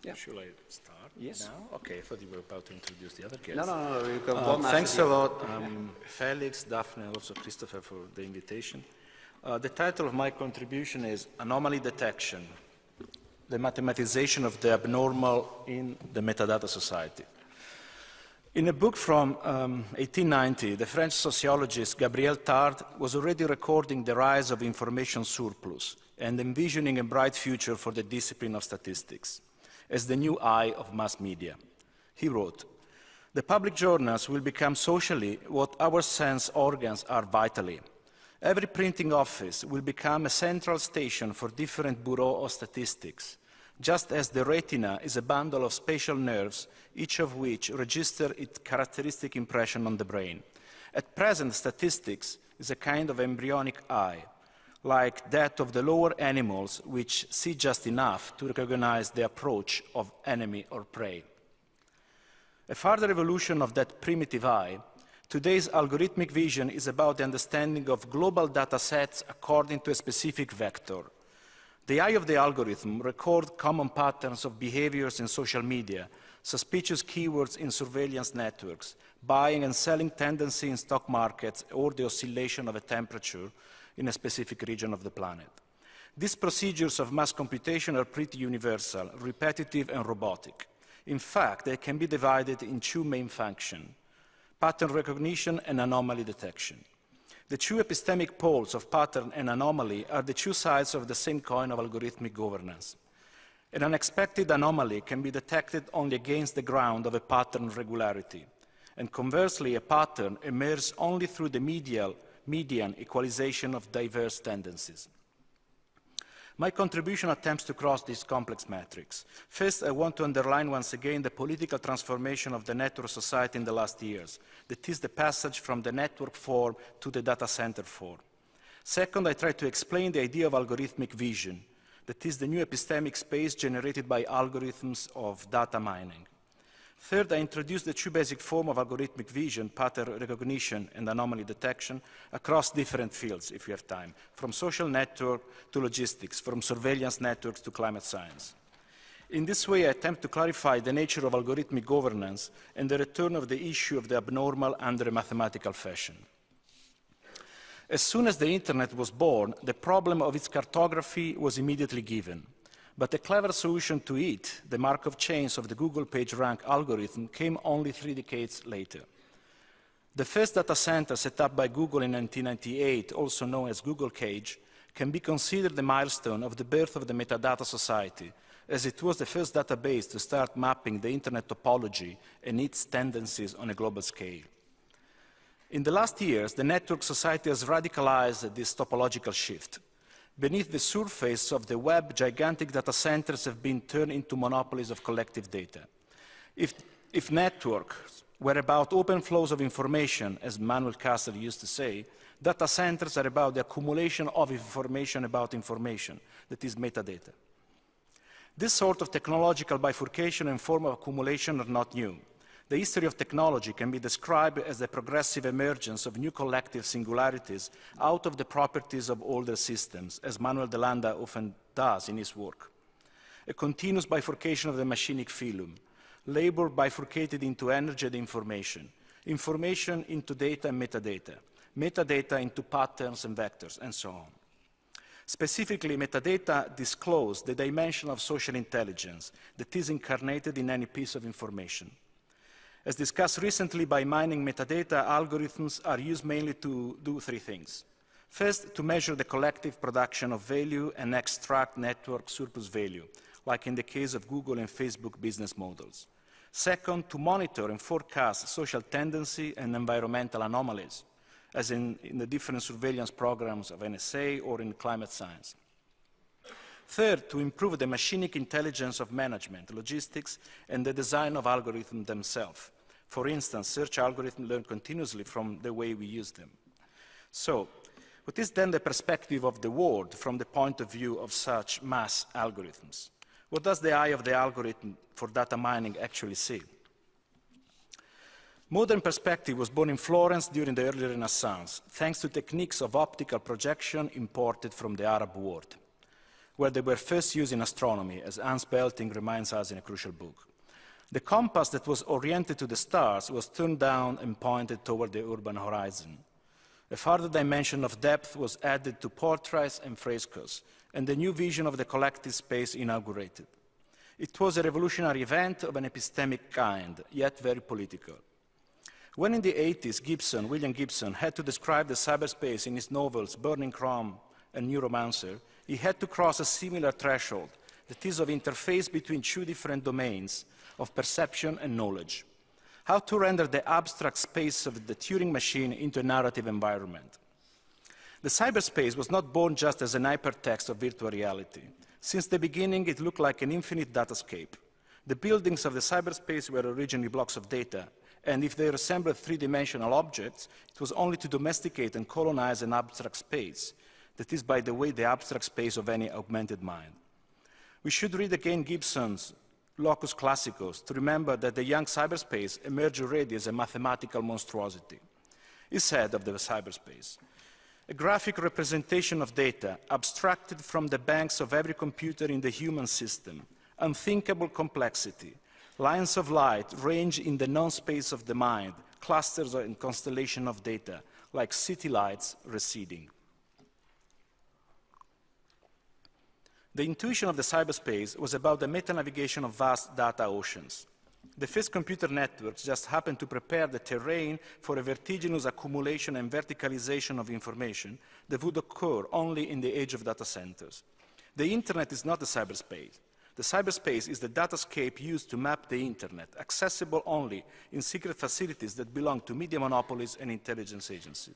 Yeah. Should I start Yes. now? Okay, I thought you were about to introduce the other guests. No, you can go thanks a lot, Felix, Daphne, and also Christopher for the invitation. The title of my contribution is Anomaly Detection, the mathematization of the abnormal in the metadata society. In a book from 1890, the French sociologist Gabriel Tarde was already recording the rise of information surplus and envisioning a bright future for the discipline of statistics as the new eye of mass media. He wrote, "The public journals will become socially what our sense organs are vitally. Every printing office will become a central station for different bureaux of statistics, just as the retina is a bundle of spatial nerves, each of which register its characteristic impression on the brain. At present, statistics is a kind of embryonic eye, like that of the lower animals, which see just enough to recognize the approach of enemy or prey." A further evolution of that primitive eye, today's algorithmic vision is about the understanding of global data sets according to a specific vector. The eye of the algorithm records common patterns of behaviors in social media, suspicious keywords in surveillance networks, buying and selling tendency in stock markets, or the oscillation of a temperature in a specific region of the planet. These procedures of mass computation are pretty universal, repetitive, and robotic. In fact, they can be divided in two main functions: pattern recognition and anomaly detection. The two epistemic poles of pattern and anomaly are the two sides of the same coin of algorithmic governance. An unexpected anomaly can be detected only against the ground of a pattern regularity, and conversely, a pattern emerges only through the median equalization of diverse tendencies. My contribution attempts to cross this complex matrix. First, I want to underline once again the political transformation of the network society in the last years. That is the passage from the network form to the data center form. Second, I try to explain the idea of algorithmic vision. That is the new epistemic space generated by algorithms of data mining. Third, I introduced the two basic forms of algorithmic vision, pattern recognition and anomaly detection, across different fields, if we have time, from social network to logistics, from surveillance networks to climate science. In this way, I attempt to clarify the nature of algorithmic governance and the return of the issue of the abnormal under a mathematical fashion. As soon as the Internet was born, the problem of its cartography was immediately given. But a clever solution to it, the Markov chains of the Google PageRank algorithm, came only 3 decades later. The first data center set up by Google in 1998, also known as Google Cage, can be considered the milestone of the birth of the metadata society, as it was the first database to start mapping the Internet topology and its tendencies on a global scale. In the last years, the network society has radicalized this topological shift. Beneath the surface of the web, gigantic data centers have been turned into monopolies of collective data. If networks were about open flows of information, as Manuel Castle used to say, data centers are about the accumulation of information about information, that is metadata. This sort of technological bifurcation and form of accumulation are not new. The history of technology can be described as the progressive emergence of new collective singularities out of the properties of older systems, as Manuel de Landa often does in his work. A continuous bifurcation of the machinic phylum, labor bifurcated into energy and information, information into data and metadata, metadata into patterns and vectors, and so on. Specifically, metadata disclose the dimension of social intelligence that is incarnated in any piece of information. As discussed recently, by mining metadata, algorithms are used mainly to do 3 things. First, to measure the collective production of value and extract network surplus value, like in the case of Google and Facebook business models. Second, to monitor and forecast social tendency and environmental anomalies, as in the different surveillance programs of NSA or in climate science. Third, to improve the machinic intelligence of management, logistics, and the design of algorithms themselves. For instance, search algorithms learn continuously from the way we use them. So, what is then the perspective of the world from the point of view of such mass algorithms? What does the eye of the algorithm for data mining actually see? Modern perspective was born in Florence during the early Renaissance, thanks to techniques of optical projection imported from the Arab world. where they were first used in astronomy, as Hans Belting reminds us in a crucial book. The compass that was oriented to the stars was turned down and pointed toward the urban horizon. A further dimension of depth was added to portraits and frescoes, and the new vision of the collective space inaugurated. It was a revolutionary event of an epistemic kind, yet very political. When in the 80s, William Gibson, had to describe the cyberspace in his novels Burning Chrome and Neuromancer, he had to cross a similar threshold, that is of interface between two different domains of perception and knowledge. How to render the abstract space of the Turing machine into a narrative environment. The cyberspace was not born just as an hypertext of virtual reality. Since the beginning, it looked like an infinite datascape. The buildings of the cyberspace were originally blocks of data, and if they resembled three-dimensional objects, it was only to domesticate and colonize an abstract space. That is, by the way, the abstract space of any augmented mind. We should read again Gibson's Locus Classicus to remember that the young cyberspace emerged already as a mathematical monstrosity. He said of the cyberspace, a graphic representation of data abstracted from the banks of every computer in the human system, unthinkable complexity, lines of light range in the non-space of the mind, clusters and constellations of data, like city lights receding. The intuition of the cyberspace was about the meta-navigation of vast data oceans. The first computer networks just happened to prepare the terrain for a vertiginous accumulation and verticalization of information that would occur only in the age of data centers. The internet is not the cyberspace. The cyberspace is the datascape used to map the internet, accessible only in secret facilities that belong to media monopolies and intelligence agencies.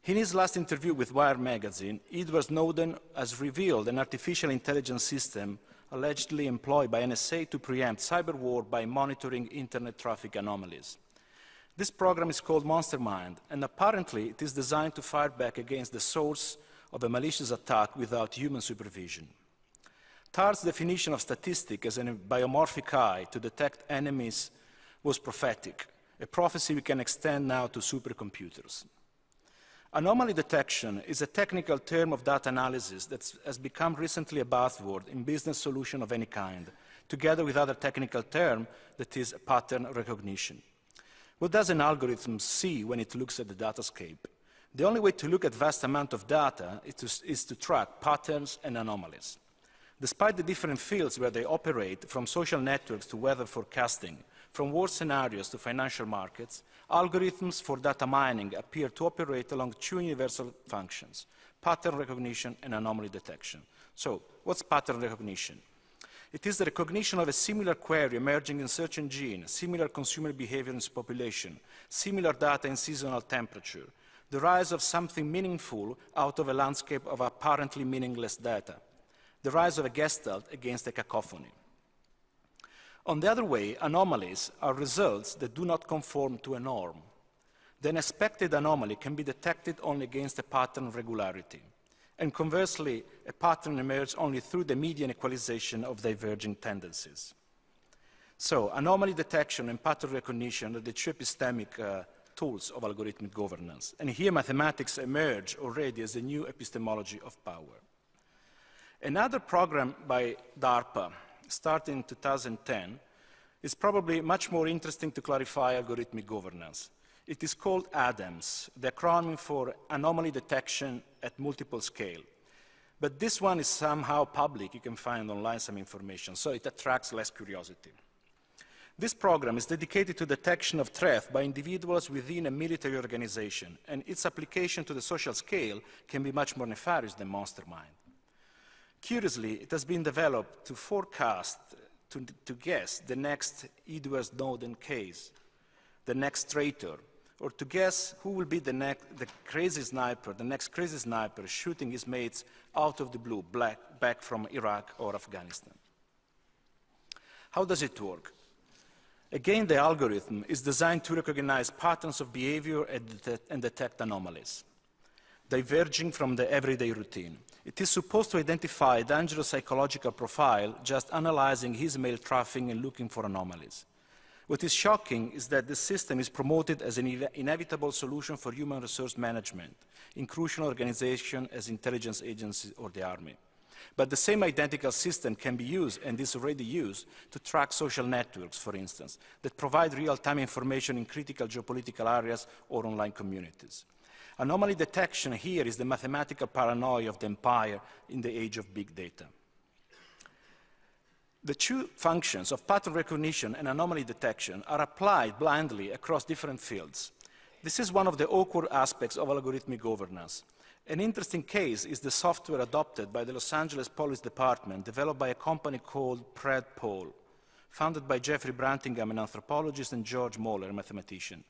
In his last interview with Wired magazine, Edward Snowden has revealed an artificial intelligence system allegedly employed by NSA to preempt cyber war by monitoring internet traffic anomalies. This program is called Monstermind, and apparently it is designed to fire back against the source of a malicious attack without human supervision. Tart's definition of statistic as a biomorphic eye to detect enemies was prophetic, a prophecy we can extend now to supercomputers. Anomaly detection is a technical term of data analysis that has become recently a buzzword in business solution of any kind, together with other technical term that is pattern recognition. What does an algorithm see when it looks at the datascape? The only way to look at vast amount of data is to track patterns and anomalies. Despite the different fields where they operate, from social networks to weather forecasting, from war scenarios to financial markets, algorithms for data mining appear to operate along two universal functions, pattern recognition and anomaly detection. So, what's pattern recognition? It is the recognition of a similar query emerging in search engine, similar consumer behavior in population, similar data in seasonal temperature, the rise of something meaningful out of a landscape of apparently meaningless data, the rise of a gestalt against a cacophony. On the other way, anomalies are results that do not conform to a norm. The unexpected anomaly can be detected only against a pattern regularity. And conversely, a pattern emerges only through the median equalization of diverging tendencies. So, anomaly detection and pattern recognition are the two epistemic tools of algorithmic governance. And here mathematics emerge already as a new epistemology of power. Another program by DARPA, starting in 2010, is probably much more interesting to clarify algorithmic governance. It is called ADAMS, the acronym for Anomaly Detection at Multiple Scale. But this one is somehow public. You can find online some information, so it attracts less curiosity. This program is dedicated to detection of threat by individuals within a military organization, and its application to the social scale can be much more nefarious than Monstermind. Curiously, it has been developed to forecast, to guess the next Edward Snowden case, the next traitor, or to guess who will be the next crazy sniper shooting his mates out of the blue, back from Iraq or Afghanistan. How does it work? Again, the algorithm is designed to recognize patterns of behavior and detect anomalies, diverging from the everyday routine. It is supposed to identify a dangerous psychological profile just analyzing his mail traffic and looking for anomalies. What is shocking is that the system is promoted as an inevitable solution for human resource management in crucial organizations as intelligence agencies or the army. But the same identical system can be used, and is already used, to track social networks, for instance, that provide real-time information in critical geopolitical areas or online communities. Anomaly detection here is the mathematical paranoia of the empire in the age of big data. The two functions of pattern recognition and anomaly detection are applied blindly across different fields. This is one of the awkward aspects of algorithmic governance. An interesting case is the software adopted by the Los Angeles Police Department, developed by a company called Predpol, founded by Jeffrey Brantingham, an anthropologist, and George Moeller, a mathematician.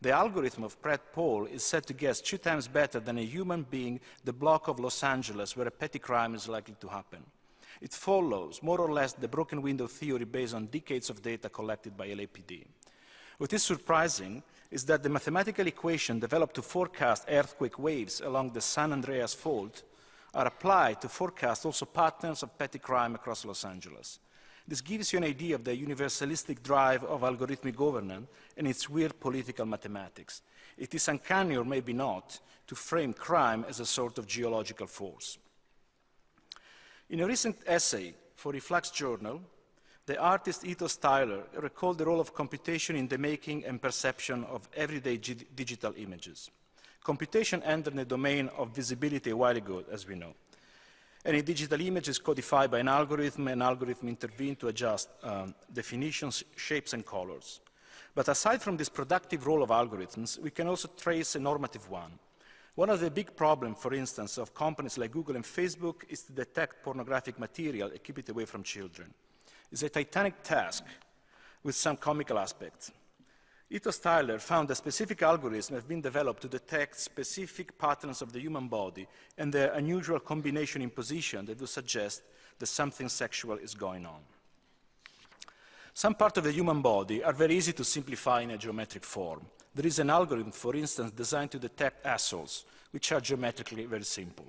The algorithm of Predpol is said to guess 2 times better than a human being the block of Los Angeles where a petty crime is likely to happen. It follows, more or less, the broken window theory based on decades of data collected by LAPD. What is surprising is that the mathematical equation developed to forecast earthquake waves along the San Andreas Fault are applied to forecast also patterns of petty crime across Los Angeles. This gives you an idea of the universalistic drive of algorithmic governance and its weird political mathematics. It is uncanny, or maybe not, to frame crime as a sort of geological force. In a recent essay for Reflux Journal, the artist Ito Stalder recalled the role of computation in the making and perception of everyday digital images. Computation entered the domain of visibility a while ago, as we know. Any digital image is codified by an algorithm intervenes to adjust definitions, shapes, and colors. But aside from this productive role of algorithms, we can also trace a normative one. One of the big problems, for instance, of companies like Google and Facebook is to detect pornographic material and keep it away from children. It's a titanic task with some comical aspects. Ito Stalder found that specific algorithms have been developed to detect specific patterns of the human body and their unusual combination in position that would suggest that something sexual is going on. Some parts of the human body are very easy to simplify in a geometric form. There is an algorithm, for instance, designed to detect assholes, which are geometrically very simple.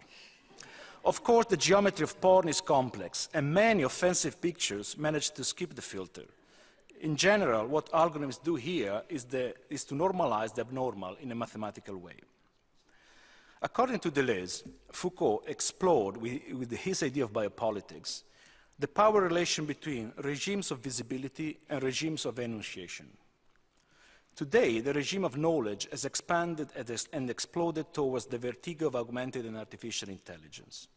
Of course, the geometry of porn is complex, and many offensive pictures manage to skip the filter. In general, what algorithms do here is to normalize the abnormal in a mathematical way. According to Deleuze, Foucault explored with his idea of biopolitics the power relation between regimes of visibility and regimes of enunciation. Today, the regime of knowledge has expanded and exploded towards the vertigo of augmented and artificial intelligence.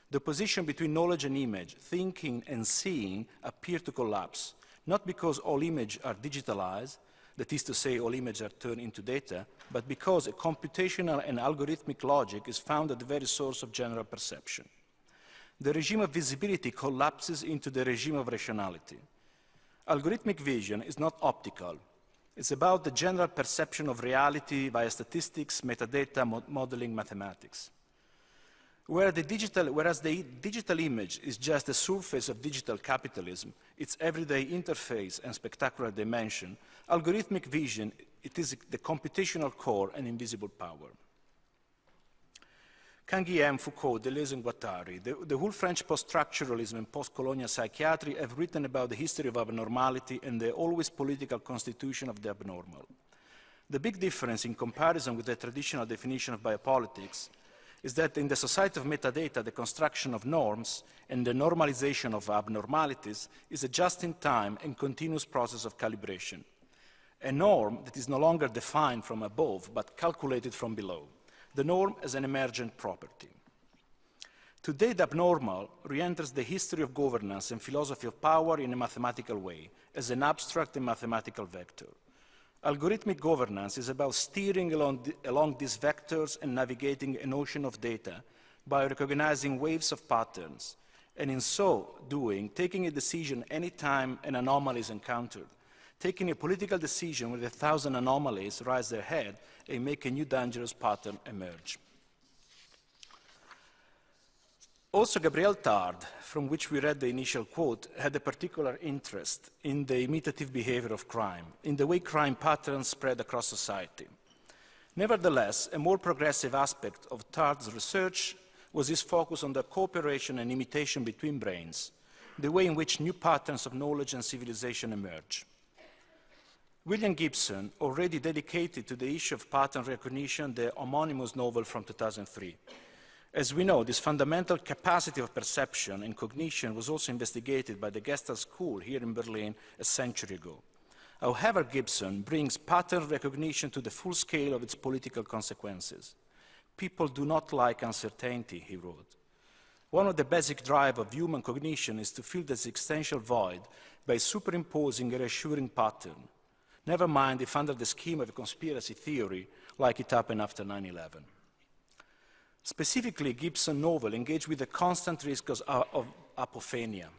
The position between knowledge and image, thinking and seeing, appear to collapse, not because all images are digitalized, that is to say, all images are turned into data, but because a computational and algorithmic logic is found at the very source of general perception. The regime of visibility collapses into the regime of rationality. Algorithmic vision is not optical. It's about the general perception of reality via statistics, metadata, modeling, mathematics. Whereas the digital image is just the surface of digital capitalism, its everyday interface and spectacular dimension, algorithmic vision, it is the computational core and invisible power. Canguilhem, Foucault, Deleuze, and Guattari, the whole French post-structuralism and post-colonial psychiatry have written about the history of abnormality and the always political constitution of the abnormal. The big difference in comparison with the traditional definition of biopolitics is that in the society of metadata, the construction of norms and the normalization of abnormalities is a just-in-time and continuous process of calibration. A norm that is no longer defined from above, but calculated from below. The norm as an emergent property. Today, the abnormal re-enters the history of governance and philosophy of power in a mathematical way, as an abstract and mathematical vector. Algorithmic governance is about steering along these vectors and navigating an ocean of data by recognizing waves of patterns, and in so doing, taking a decision anytime an anomaly is encountered, taking a political decision when 1,000 anomalies rise their head and make a new dangerous pattern emerge. Also, Gabriel Tard, from which we read the initial quote, had a particular interest in the imitative behavior of crime, in the way crime patterns spread across society. Nevertheless, a more progressive aspect of Tard's research was his focus on the cooperation and imitation between brains, the way in which new patterns of knowledge and civilization emerge. William Gibson already dedicated to the issue of pattern recognition the homonymous novel from 2003. As we know, this fundamental capacity of perception and cognition was also investigated by the Gestalt School here in Berlin a century ago. However, Gibson brings pattern recognition to the full scale of its political consequences. People do not like uncertainty, he wrote. One of the basic drives of human cognition is to fill this existential void by superimposing a reassuring pattern. Never mind if under the scheme of a conspiracy theory, like it happened after 9/11. Specifically, Gibson's novel engaged with the constant risk of apophenia.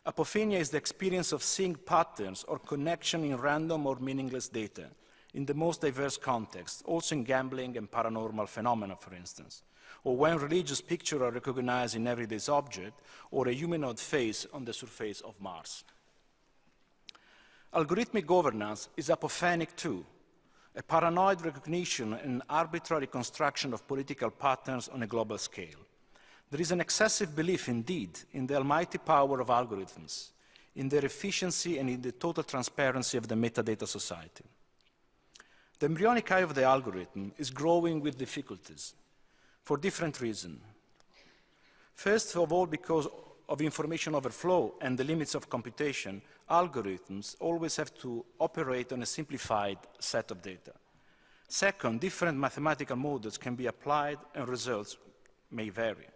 Apophenia is the experience of seeing patterns or connection in random or meaningless data, in the most diverse contexts, also in gambling and paranormal phenomena, for instance, or when religious pictures are recognized in everyday object, or a humanoid face on the surface of Mars. Algorithmic governance is apophenic too, a paranoid recognition and arbitrary construction of political patterns on a global scale. There is an excessive belief, indeed, in the almighty power of algorithms, in their efficiency and in the total transparency of the metadata society. The embryonic eye of the algorithm is growing with difficulties for different reasons. First of all, because of information overflow and the limits of computation, algorithms always have to operate on a simplified set of data. Second, different mathematical models can be applied and results may vary.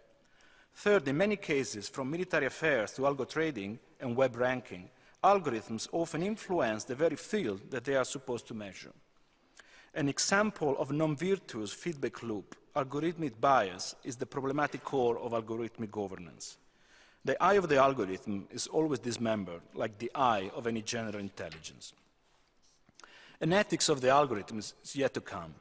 Third, in many cases, from military affairs to algo trading and web ranking, algorithms often influence the very field that they are supposed to measure. An example of non-virtuous feedback loop, algorithmic bias, is the problematic core of algorithmic governance. The eye of the algorithm is always dismembered, like the eye of any general intelligence. An ethics of the algorithm is yet to come.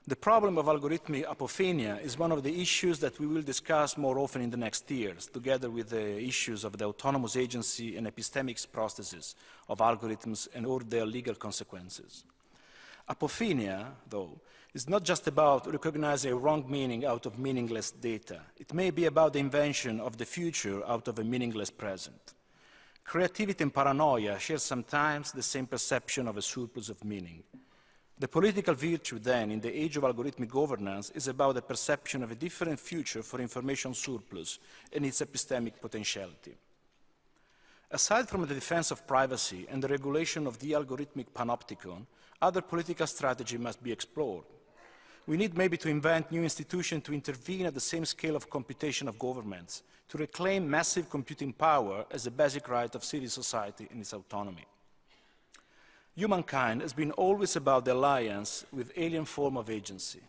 The problem of algorithmic apophenia is one of the issues that we will discuss more often in the next years, together with the issues of the autonomous agency and epistemic prosthesis of algorithms and all their legal consequences. Apophenia, though, is not just about recognizing a wrong meaning out of meaningless data. It may be about the invention of the future out of a meaningless present. Creativity and paranoia share sometimes the same perception of a surplus of meaning. The political virtue, then, in the age of algorithmic governance is about the perception of a different future for information surplus and its epistemic potentiality. Aside from the defense of privacy and the regulation of the algorithmic panopticon, other political strategy must be explored. We need maybe to invent new institutions to intervene at the same scale of computation of governments, to reclaim massive computing power as a basic right of civil society in its autonomy. Humankind has been always about the alliance with alien form of agency,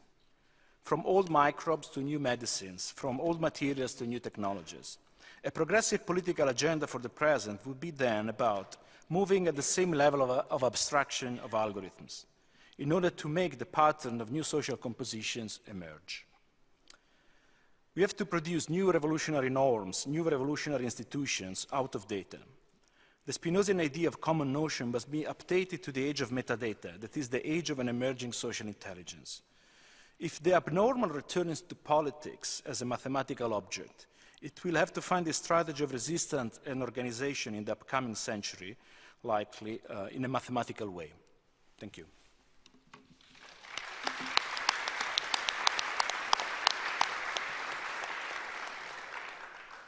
from old microbes to new medicines, from old materials to new technologies. A progressive political agenda for the present would be then about moving at the same level of abstraction of algorithms in order to make the pattern of new social compositions emerge. We have to produce new revolutionary norms, new revolutionary institutions out of data. The Spinozian idea of common notion must be updated to the age of metadata, that is the age of an emerging social intelligence. If the abnormal returns to politics as a mathematical object, it will have to find a strategy of resistance and organization in the upcoming century, likely in a mathematical way. Thank you.